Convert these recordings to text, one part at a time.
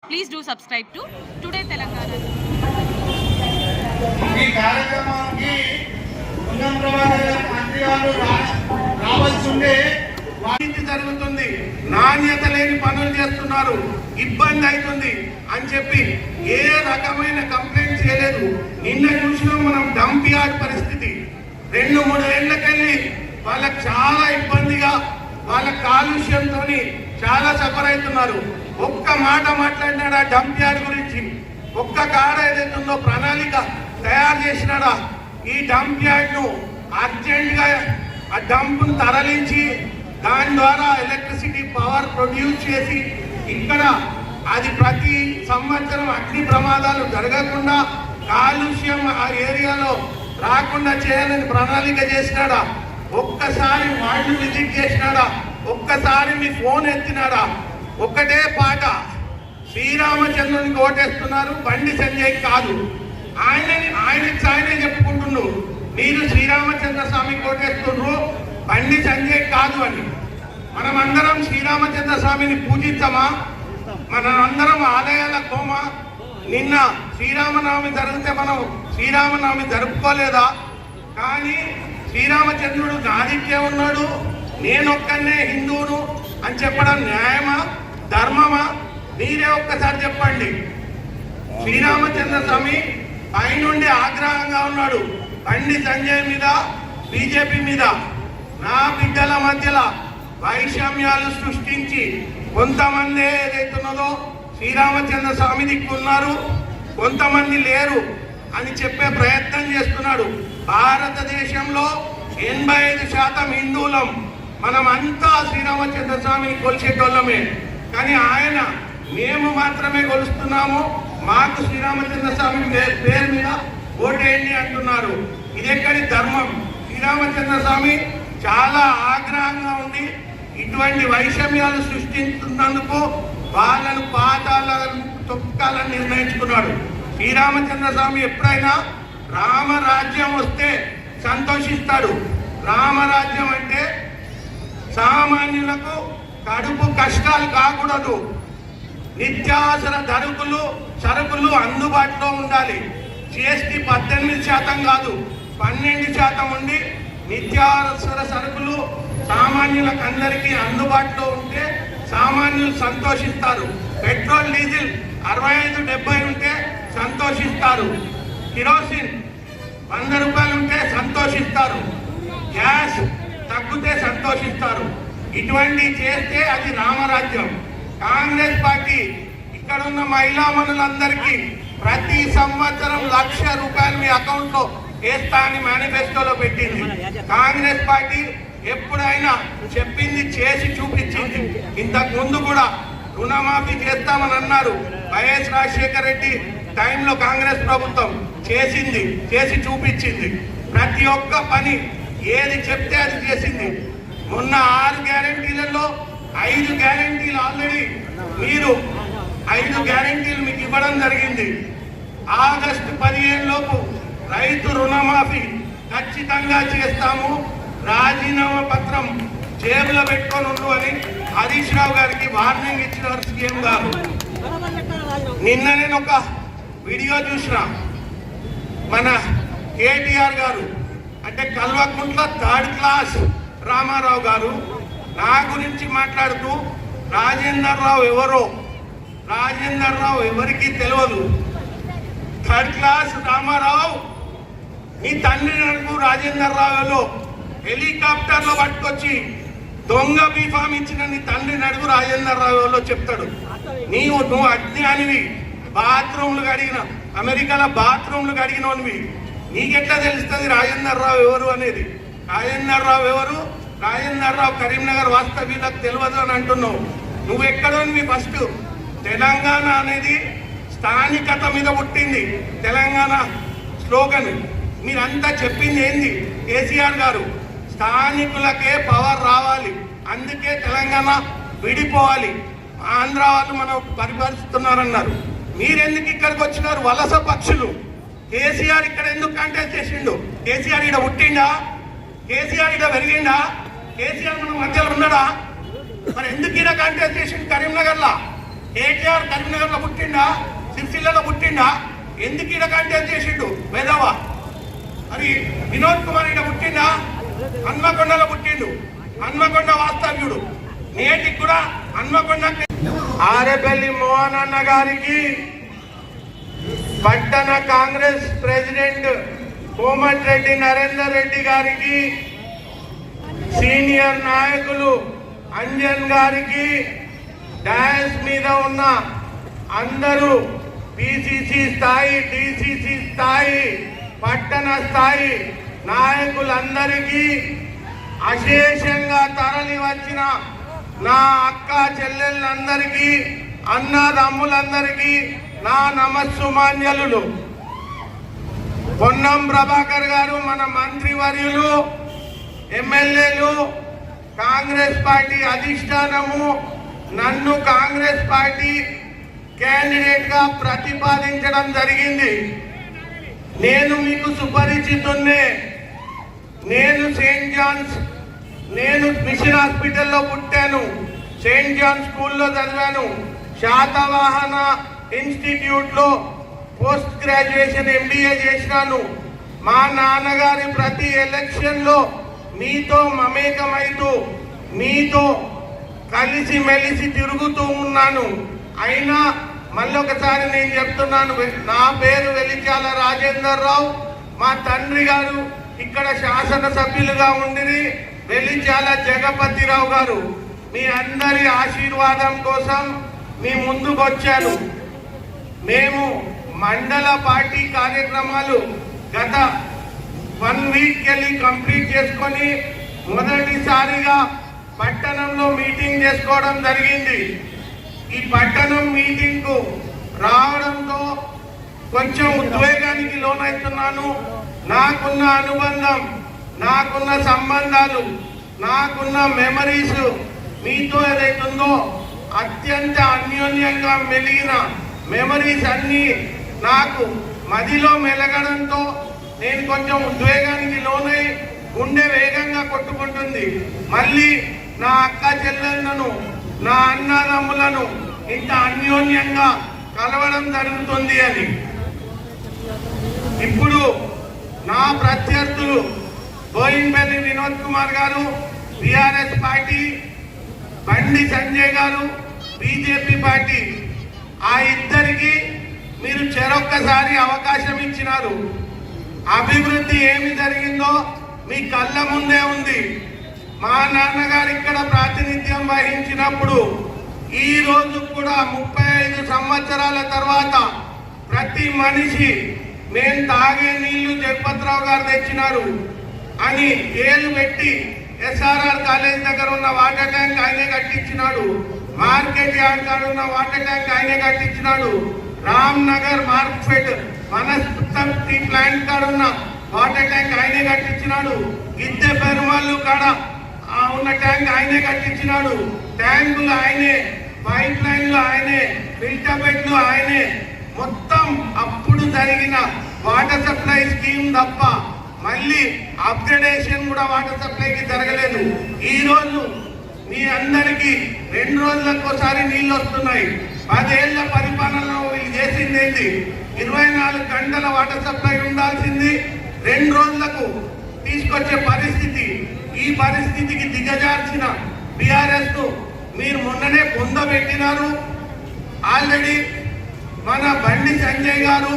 Please do subscribe to Today Telangana. ఈ కార్యక్రమానికి మంత్రి వాళ్ళు రావాల్సి ఉండే వాటి జరుగుతుంది, నాణ్యత లేని పనులు చేస్తున్నారు, ఇబ్బంది అవుతుంది అని చెప్పి ఏ రకమైన కంప్లైంట్ చేయలేదు. నిన్న చూసినాం మనం డంప్ యార్డ్ పరిస్థితి. 2-3 ఏళ్లకెళ్ళి వాళ్ళకి చాలా ఇబ్బందిగా, వాళ్ళ కాలుష్యంతో చాలా సఫర్ అవుతున్నారు. ఒక్క మాట మాట్లాడినాడా డంప్ యార్డ్ గురించి? ఒక్క కాడ ఏదైతుందో ప్రణాళిక తయారు చేసినాడా? ఈ డంప్ యార్డ్ ను అర్జెంట్ గా ఆ డంప్ ను తరలించి దాని ద్వారా ఎలక్ట్రిసిటీ పవర్ ప్రొడ్యూస్ చేసి ఇక్కడ అది ప్రతి సంవత్సరం అగ్ని ప్రమాదాలు జరగకుండా కాలుష్యం ఆ ఏరియాలో రాకుండా చేయాలని ప్రణాళిక చేసినాడా? ఒక్కసారి వాళ్ళు విజిట్ చేసినాడా? ఒక్కసారి మీ ఫోన్ ఎత్తినాడా? ఒక్కటే పాట, శ్రీరామచంద్రునికి ఓటేస్తున్నారు, బండి సంజయ్ కాదు. ఆయనే చెప్పుకుంటున్నారు, మీరు శ్రీరామచంద్ర స్వామికి ఓటేస్తున్నారు, బండి సంజయ్ కాదు అని. మనమందరం శ్రీరామచంద్ర స్వామిని పూజించమా? మనమందరం ఆలయాల కోమా? నిన్న శ్రీరామనవమి జరిగితే మనం శ్రీరామనవమి జరుపుకోలేదా? కానీ శ్రీరామచంద్రుడు నాదికే ఉన్నాడు, నేనొక్కనే హిందువును అని చెప్పడం న్యాయమా, ధర్మమా? మీరే ఒక్కసారి చెప్పండి. శ్రీరామచంద్ర స్వామి పైనుండి ఆగ్రహంగా ఉన్నాడు బండి సంజయ్ మీద, బీజేపీ మీద. నా బిడ్డల మధ్యలో వైషమ్యాలు సృష్టించి కొంతమంది ఏదైతున్నదో శ్రీరామచంద్ర స్వామి దిక్కున్నారు, కొంతమంది లేరు అని చెప్పే ప్రయత్నం చేస్తున్నాడు. భారతదేశంలో 85% హిందువులం, మనమంతా శ్రీరామచంద్ర స్వామిని కొలిచేటోళ్ళమే. కానీ ఆయన మేము మాత్రమే కొలుస్తున్నాము, మాకు శ్రీరామచంద్ర స్వామి పేరు మీద ఓటేయండి అంటున్నారు. ఇది ఎక్కడి ధర్మం? శ్రీరామచంద్ర స్వామి చాలా ఆగ్రహంగా ఉండి ఇటువంటి వైషమ్యాలు సృష్టిస్తున్నందుకు వాళ్ళను పాతాలను తొక్కాలని నిర్ణయించుకున్నాడు. శ్రీరామచంద్ర స్వామి ఎప్పుడైనా రామరాజ్యం వస్తే సంతోషిస్తాడు. రామరాజ్యం అంటే సామాన్యులకు కడుపు కష్టాలు కాకూడదు, నిత్యావసర సరుకులు అందుబాటులో ఉండాలి. జీఎస్టీ 18% కాదు 12% ఉండి నిత్యావసర సరుకులు సామాన్యులకు అందరికీ అందుబాటులో ఉంటే సామాన్యులు సంతోషిస్తారు. పెట్రోల్ డీజిల్ 65-70 ఉంటే సంతోషిస్తారు. కిరోసిన్ 100 రూపాయలు ఉంటే సంతోషిస్తారు. గ్యాస్ తగ్గితే సంతోషిస్తారు. ఇటువంటి చేస్తే అది రామరాజ్యం. కాంగ్రెస్ పార్టీ ఇక్కడ ఉన్న మహిళా మనులందరికీ ప్రతి సంవత్సరం 1,00,000 రూపాయలు మీ అకౌంట్ లో వేస్తా అని మేనిఫెస్టోలో పెట్టింది. కాంగ్రెస్ పార్టీ ఎప్పుడైనా చెప్పింది చేసి చూపించింది. ఇంతకు ముందు కూడా రుణమాఫీ చేస్తామని అన్నారు. వైఎస్ రాజశేఖర రెడ్డి టైంలో కాంగ్రెస్ ప్రభుత్వం చేసింది, చేసి చూపించింది. ప్రతి ఒక్క పని ఏది చెప్తే అది చేసింది. మొన్న 6 గ్యారెంటీలలో 5 గ్యారెంటీలు ఆల్రెడీ మీరు 5 గ్యారెంటీలు మీకు ఇవ్వడం జరిగింది. ఆగస్టు 15 లోపు రైతు రుణమాఫీ ఖచ్చితంగా చేస్తాము, రాజీనామా పత్రం జేబులో పెట్టుకొని ఉండు అని హరీష్ రావు గారికి వార్నింగ్ ఇచ్చినారు సీఎం గారు. నిన్న నేను ఒక వీడియో చూసిన, మన కేటీఆర్ గారు అంటే కల్వకుంట్ల 3rd క్లాస్ రామారావు గారు నా గురించి మాట్లాడుతూ రాజేందర్ రావు ఎవరో, రాజేందర్ రావు ఎవరికి తెలియదు, 3rd క్లాస్ రామారావు నీ తండ్రి నడుపు రాజేందర్ రావులో హెలికాప్టర్లో పట్టుకొచ్చి దొంగ బీఫామ్ ఇచ్చిన నీ తండ్రి నడుగు రాజేందర్ రావులో చెప్తాడు. నువ్వు అజ్ఞానివి, బాత్రూమ్లు కడిగిన అమెరికాలో బాత్రూమ్లు కడిగినవి, నీకెట్లా తెలుస్తుంది రాజేందర్ రావు ఎవరు అనేది? రాజేందర్ రావు ఎవరు? రాజేందర్ రావు కరీంనగర్ వాస్తవ్యులకు తెలియదు అని అంటున్నావు. నువ్వు ఎక్కడోనివి? ఫస్ట్ తెలంగాణ అనేది స్థానికత మీద పుట్టింది. తెలంగాణ స్లోగన్ మీరంతా చెప్పింది ఏంది? కేసీఆర్ గారు స్థానికులకే పవర్ రావాలి, అందుకే తెలంగాణ విడిపోవాలి, ఆంధ్ర వాళ్ళు మనం పరిపాలిస్తున్నారన్నారు. మీరెందుకు ఇక్కడికి వచ్చినారు? వలస పక్షులు. కేసీఆర్ ఇక్కడ ఎందుకు కాంటాక్ట్ చేసిండు? కేసీఆర్ ఇక్కడ పుట్టిండా? కేసీఆర్ ఇక్కడ పెరిగిండా? కేసీఆర్ మన మధ్యలో ఉన్నాడా? మరి ఎందుకు ఇక్కడ కాంటాక్ట్ చేసిండు కరీంనగర్లో? కేటీఆర్ కరీంనగర్ లో పుట్టిండా, సిరిసిల్లలో పుట్టిండా? ఎందుకు ఈడ కంటెస్ట్ చేసిండు వెదవా? మరి వినోద్ కుమార్ ఈడ పుట్టిండా? హన్మకొండలో పుట్టిండు. హన్మకొండ వాస్తవ్యుడు. నేటికి కూడా హన్మకొండ. ఆరేపల్లి మోహన్ అన్న గారికి పట్టణ కాంగ్రెస్ ప్రెసిడెంట్ కోమటిరెడ్డి నరేందర్ రెడ్డి గారికి, సీనియర్ నాయకులు అంజన్ గారికి, డాన్స్ మీద ఉన్న అందరూ పిసిసి స్థాయి, డిసిసి స్థాయి, పట్టణ స్థాయి నాయకులందరికీ, అశేషంగా తరలి వచ్చిన నా అక్క చెల్లెళ్ళందరికీ, అన్నదమ్ములందరికీ నా నమస్సుమాంజలులు. పొన్నం ప్రభాకర్ గారు మన మంత్రివర్యులు, ఎమ్మెల్యేలు, కాంగ్రెస్ పార్టీ అధిష్టానము నన్ను కాంగ్రెస్ పార్టీ క్యాండిడేట్ గా ప్రతిపాదించడం జరిగింది. నేను మీకు సుపరిచితున్నే. నేను మిషన్ హాస్పిటల్లో పుట్టాను, సెయింట్ జాన్ స్కూల్లో చదివాను, శాతవాహన ఇన్స్టిట్యూట్ లో పోస్ట్ గ్రాడ్యుయేషన్ MBA చేసినాను. మా నాన్నగారి ప్రతి ఎలక్షన్ లో మీతో మమేకమైతూ మీతో కలిసి మెలిసి తిరుగుతూ ఉన్నాను. అయినా మళ్ళొకసారి నేను చెప్తున్నాను, నా పేరు వెలిచాల రాజేందర్ రావు. మా తండ్రి గారు ఇక్కడ శాసనసభ్యులుగా ఉండిరి వెలిచాల జగపతిరావు గారు. మీ అందరి ఆశీర్వాదం కోసం మీ ముందుకు వచ్చాను. మేము మండల పార్టీ కార్యక్రమాలు గత 1 వీక్ వెళ్ళి కంప్లీట్ చేసుకొని మొదటిసారిగా పట్టణంలో మీటింగ్ చేసుకోవడం జరిగింది. ఈ పట్టణం మీటింగ్ కు రావడంతో కొంచెం ఉద్వేగానికి లోనవుతున్నాను. నాకున్న అనుబంధం, నాకున్న సంబంధాలు, నాకున్న మెమరీస్ మీతో ఏదైతుందో అత్యంత అన్యోన్యంగా మెలిగిన మెమరీస్ అన్నీ నాకు మదిలో మెలగడంతో నేను కొంచెం ఉద్వేగానికి లోనై గుండె వేగంగా కొట్టుకుంటుంది. మళ్ళీ నా అక్క చెల్లెళ్ళను, నా అన్నదమ్ములను ఇంత అన్యోన్యంగా కలవడం జరుగుతుంది అని. ఇప్పుడు నా ప్రత్యర్థులు బోయిన్పల్లి వినోద్ కుమార్ గారు BRS పార్టీ, బండి సంజయ్ గారు BJP పార్టీ, ఆ ఇద్దరికి మీరు చెరొక్కసారి అవకాశం ఇచ్చినారు. అభివృద్ధి ఏమి జరిగిందో మీ కళ్ళ ముందే ఉంది. మా నాన్నగారు ఇక్కడ ప్రాతినిధ్యం వహించినప్పుడు ఈ రోజు కూడా 35 సంవత్సరాల తర్వాత ప్రతి మనిషి మేము తాగే నీళ్లు జగపతిరావు గారు తెచ్చినారు అని ఏలు పెట్టి SRR కాలేజ్ దగ్గర ఉన్న వాటర్ ట్యాంక్ ఆయనే కట్టించినాడు. మార్కెట్ యార్డ్ కాడ ఉన్న వాటర్ ట్యాంక్ ఆయనే కట్టించినాడు. రామ్ నగర్ మార్కెట్ వనస్పతి ప్లాంట్ కాడ ఉన్న వాటర్ ట్యాంక్ ఆయనే కట్టించినాడు. గిద్దె పెరుమాళ్ళు కాడ ఉన్న ట్యాంక్ ఆయనే కట్టించినాడు. ట్యాంకులు ఆయనే, పైప్ లైన్లు ఆయనే, ఫిల్టర్ బెడ్లు ఆయనే. మొత్తం అప్పుడు జరిగిన వాటర్ సప్లై స్కీమ్ తప్ప మళ్ళీ అప్గ్రేడేషన్ కూడా వాటర్ సప్లైకి జరగలేదు. ఈ రోజు మీ అందరికీ 2 రోజులకు ఒకసారి నీళ్ళు వస్తున్నాయి. 10 ఏళ్ల పరిపాలనలో వీళ్ళు చేసింది ఏంటి? 24 గంటల వాటర్ సప్లై ఉండాల్సింది 2 రోజులకు తీసుకొచ్చే పరిస్థితి. ఈ పరిస్థితికి దిగజార్చిన BRS ను మీరు మొన్ననే పొందబెట్టినారు. ఆల్రెడీ మన బండి సంజయ్ గారు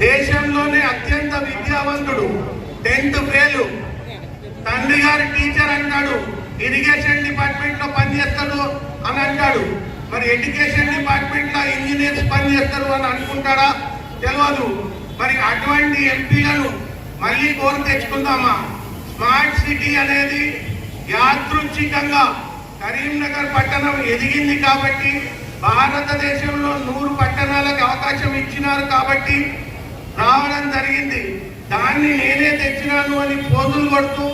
దేశంలోనే అత్యంత విద్యావంతుడు, 10th ఫెయిల్, తండ్రి గారి టీచర్ అంటాడు, ఇరిగేషన్ డిపార్ట్మెంట్ లో పనిచేస్తాడు అని అంటాడు. మరి ఎడ్యుకేషన్ డిపార్ట్మెంట్ లో ఇంజనీర్స్ పనిచేస్తారు అని అనుకుంటాడా? తెలియదు. మరి అటువంటి ఎంపీలను మళ్ళీ కోరి తెచ్చుకుందామా? స్మార్ట్ సిటీ అనేది యాదృచ్ఛికంగా కరీంనగర్ పట్టణం ఎదిగింది కాబట్టి, భారతదేశంలో 100 పట్టణాలకు అవకాశం ఇచ్చినారు కాబట్టి రావడం జరిగింది. దాన్ని నేనే తెచ్చినాను అని పోజులు కొడుతూ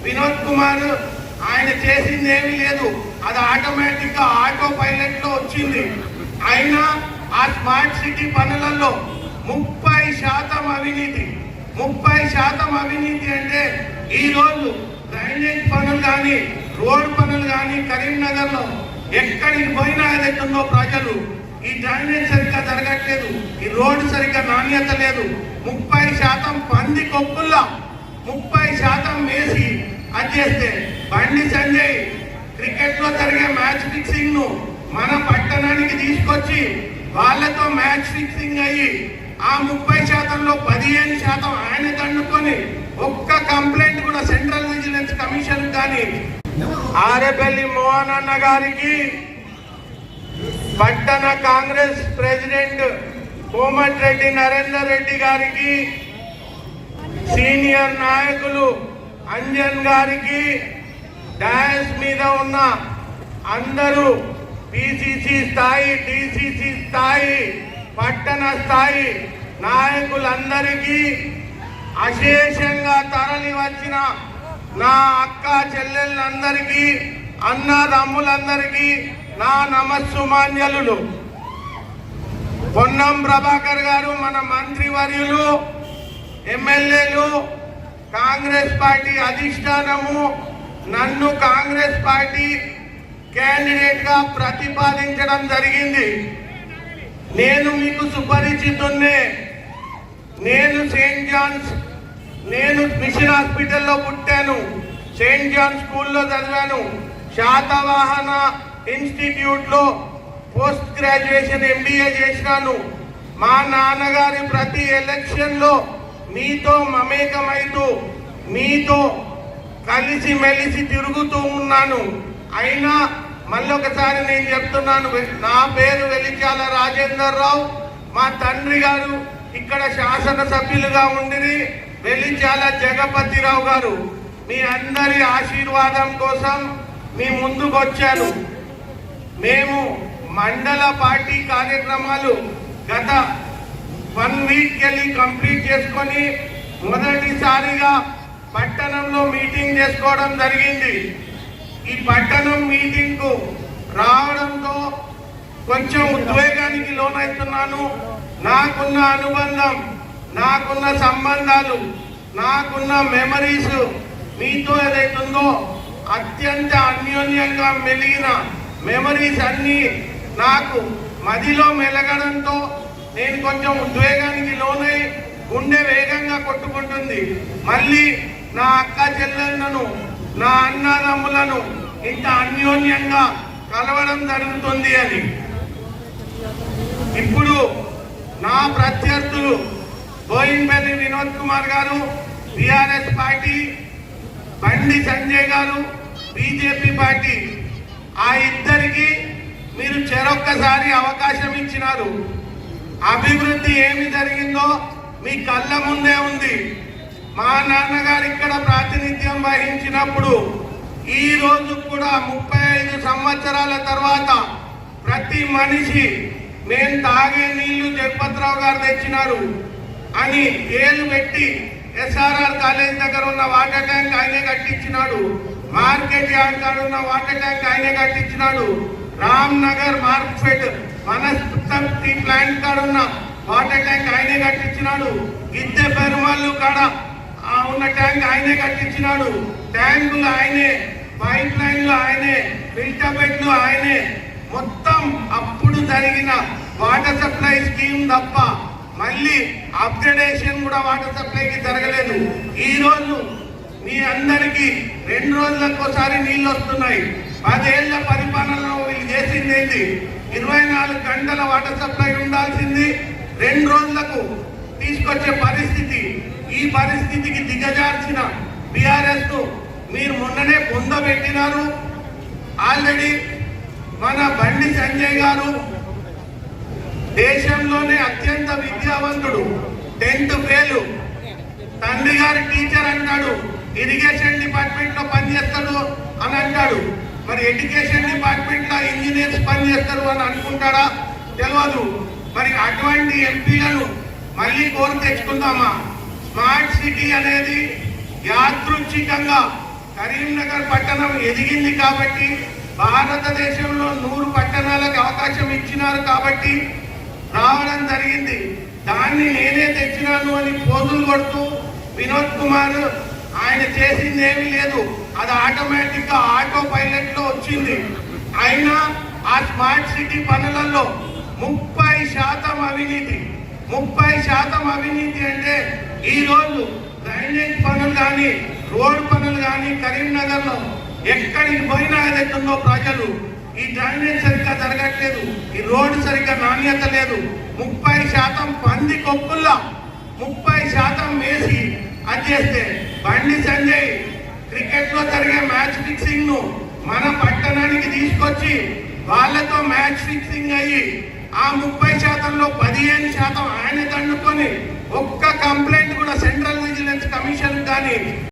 వినోద్ కుమార్ ఆయన చేసింది ఏమీ లేదు. అది ఆటోమేటిక్ గా ఆటో పైలట్ లో వచ్చింది. అయినా ఆ స్మార్ట్ సిటీ పనులలో 30% అవినీతి. 30% అవినీతి అంటే ఈ రోజు డ్రైనేజ్ పనులు కానీ, రోడ్ పనులు కానీ కరీంనగర్ లో ఎక్కడికి పోయినా ఏదైతుందో ప్రజలు ఈ డ్రైనేజ్ సరిగ్గా జరగట్లేదు, ఈ రోడ్డు సరిగ్గా నాణ్యత లేదు, 30% పంది కొప్పుల్లా 30% వేసి అది చేస్తే బండి సంజయ్ క్రికెట్ లో జరిగే మ్యాచ్ ఫిక్సింగ్ ను మన పట్టణానికి తీసుకొచ్చి వాళ్ళతో మ్యాచ్ ఫిక్సింగ్ అయ్యి ఆ 30%లో 15% ఆయన దండుకొని ఒక్క కంప్లైంట్ కూడా సెంట్రల్ విజిలెన్స్ కమిషన్ కానీ ఆరేపల్లి మోహన్ అన్న గారికి పట్టణ కాంగ్రెస్ ప్రెసిడెంట్ కోమటిరెడ్డి నరేందర్ రెడ్డి గారికి సీనియర్ నాయకులు అంజన్ గారికి డాయస్ మీద ఉన్న అందరూ పిసిసి స్థాయి డిసిసి స్థాయి పట్టణ స్థాయి నాయకులందరికీ అశేషంగా తరలి వచ్చిన నా అక్క చెల్లెళ్ళందరికీ అన్నదమ్ములందరికీ నా నమస్సుమాన్యలు. పొన్నం ప్రభాకర్ గారు మన మంత్రివర్యులు, ఎమ్మెల్యేలు, కాంగ్రెస్ పార్టీ అధిష్టానము నన్ను కాంగ్రెస్ పార్టీ క్యాండిడేట్ గా ప్రతిపాదించడం జరిగింది. నేను మీకు సుపరిచితున్నే. నేను మిషన్ హాస్పిటల్లో పుట్టాను, సెయింట్ జాన్ స్కూల్లో చదివాను, శాతవాహన ఇన్స్టిట్యూట్ లో పోస్ట్ గ్రాడ్యుయేషన్ MBA చేసినాను. మా నాన్నగారి ప్రతి ఎలక్షన్ లో మీతో మమేకమైతూ మీతో కలిసి మెలిసి తిరుగుతూ ఉన్నాను. అయినా మళ్ళొకసారి నేను చెప్తున్నాను, నా పేరు వెలిచాల రాజేందర్ రావు. మా తండ్రి గారు ఇక్కడ శాసనసభ్యులుగా ఉండి వెలిచాల జగపతిరావు గారు. మీ అందరి ఆశీర్వాదం కోసం మీ ముందుకు వచ్చాను. మేము మండల పార్టీ కార్యక్రమాలు గత 1 వీక్ వెళ్ళి కంప్లీట్ చేసుకొని మొదటిసారిగా పట్టణంలో మీటింగ్ చేసుకోవడం జరిగింది. ఈ పట్టణం మీటింగ్ కు రావడంతో కొంచెం ఉద్వేగానికి లోనవుతున్నాను. నాకున్న అనుబంధం, నాకున్న సంబంధాలు, నాకున్న మెమరీస్ మీతో ఏదైతుందో అత్యంత అన్యోన్యంగా మెలిగిన మెమరీస్ అన్నీ నాకు మదిలో మెలగడంతో నేను కొంచెం ఉద్వేగానికి లోనై గుండె వేగంగా కొట్టుకుంటుంది. మళ్ళీ నా అక్క చెల్లెళ్ళను, నా అన్నదమ్ములను ఇంత అన్యోన్యంగా కలవడం జరుగుతుంది అని. ఇప్పుడు నా ప్రత్యర్థులు బోయిన్పల్లి వినోద్ కుమార్ గారు టిఆర్ఎస్ పార్టీ, బండి సంజయ్ గారు బీజేపీ పార్టీ, ఆ ఇద్దరికి మీరు చెరొక్కసారి అవకాశం ఇచ్చినారు. అభివృద్ధి ఏమి జరిగిందో మీ కళ్ళ ముందే ఉంది. మా నాన్నగారు ఇక్కడ ప్రాతినిధ్యం వహించినప్పుడు ఈ రోజు కూడా 35 సంవత్సరాల తర్వాత ప్రతి మనిషి మేము తాగే నీళ్లు జగపతిరావు గారు తెచ్చినారు అని ఏలు పెట్టి SRR కాలేజ్ దగ్గర ఉన్న వాటర్ ట్యాంక్ ఆయనే కట్టించినాడు. మార్కెట్ యార్డ్ కాడ ఉన్న వాటర్ ట్యాంక్ ఆయనే కట్టించినాడు. రామ్ నగర్ మార్కెట్ వనస్పతి ప్లాంట్ కాడ ఉన్న వాటర్ ట్యాంక్ ఆయనే కట్టించినాడు. గిద్దె పెరుమల్లు కాడ ఉన్న ట్యాంక్ ఆయనే కట్టించినాడు. ట్యాంకులు ఆయనే, పైప్ లైన్లు ఆయనే, ఫిల్టర్ బెడ్లు ఆయనే. మొత్తం అప్పుడు జరిగిన వాటర్ సప్లై స్కీమ్ తప్ప మళ్ళీ అప్గ్రేడేషన్ కూడా వాటర్ సప్లైకి జరగలేదు. ఈ రోజు మీ అందరికీ 2 రోజులకు ఒకసారి నీళ్లు వస్తున్నాయి. 10 ఏళ్ల పరిపాలనలో వీళ్ళు చేసింది ఏంటి? 24 గంటల వాటర్ సప్లై ఉండాల్సింది 2 రోజులకు తీసుకొచ్చే పరిస్థితి. ఈ పరిస్థితికి దిగజార్చిన బీఆర్ఎస్ ను మీరు మొన్ననే పొందబెట్టినారు. ఆల్రెడీ మన బండి సంజయ్ గారు దేశంలోనే అత్యంత విద్యావంతుడు, 10th ఫెయిల్. తండ్రి గారి టీచర్ అంటాడు, ఇరిగేషన్ డిపార్ట్మెంట్ లో పనిచేస్తాడు అని అంటాడు. మరి ఎడ్యుకేషన్ డిపార్ట్మెంట్ లో ఇంజనీర్స్ పనిచేస్తారు అని అనుకుంటాడా? తెలియదు. మరి అటువంటి ఎంపీలను మళ్ళీ కోరి తెచ్చుకుందామా? స్మార్ట్ సిటీ అనేది యాదృచ్ఛికంగా కరీంనగర్ పట్టణం ఎదిగింది కాబట్టి, భారతదేశంలో 100 పట్టణాలకు అవకాశం ఇచ్చినారు కాబట్టి రావడం జరిగింది. దాన్ని నేనే తెచ్చినాను అని పోజులు కొడుతూ వినోద్ కుమార్ ఆయన చేసింది ఏమీ లేదు. అది ఆటోమేటిక్ గా ఆటో పైలట్ లో వచ్చింది. అయినా ఆ స్మార్ట్ సిటీ పనులలో 30% అవినీతి. 30% అవినీతి అంటే ఈ రోజు డ్రైనేజ్ పనులు కానీ రోడ్ పనులు కానీ కరీంనగర్ లో ఎక్కడికి పోయినా ఏదైతుందో ప్రజలు ఈ డ్రైనేజ్ సరిగ్గా జరగట్లేదు, ఈ రోడ్డు సరిగ్గా నాణ్యత లేదు. 30% పంది కొప్పుల్లో 30% వేసి అది చేస్తే బండి సంజయ్ క్రికెట్ లో జరిగే మ్యాచ్ ఫిక్సింగ్ ను మన పట్టణానికి తీసుకొచ్చి వాళ్ళతో మ్యాచ్ ఫిక్సింగ్ అయ్యి ఆ 30%లో 15% ఆయన దండుకొని ఒక్క కంప్లైంట్ కూడా సెంట్రల్ విజిలెన్స్ కమిషన్ కానీ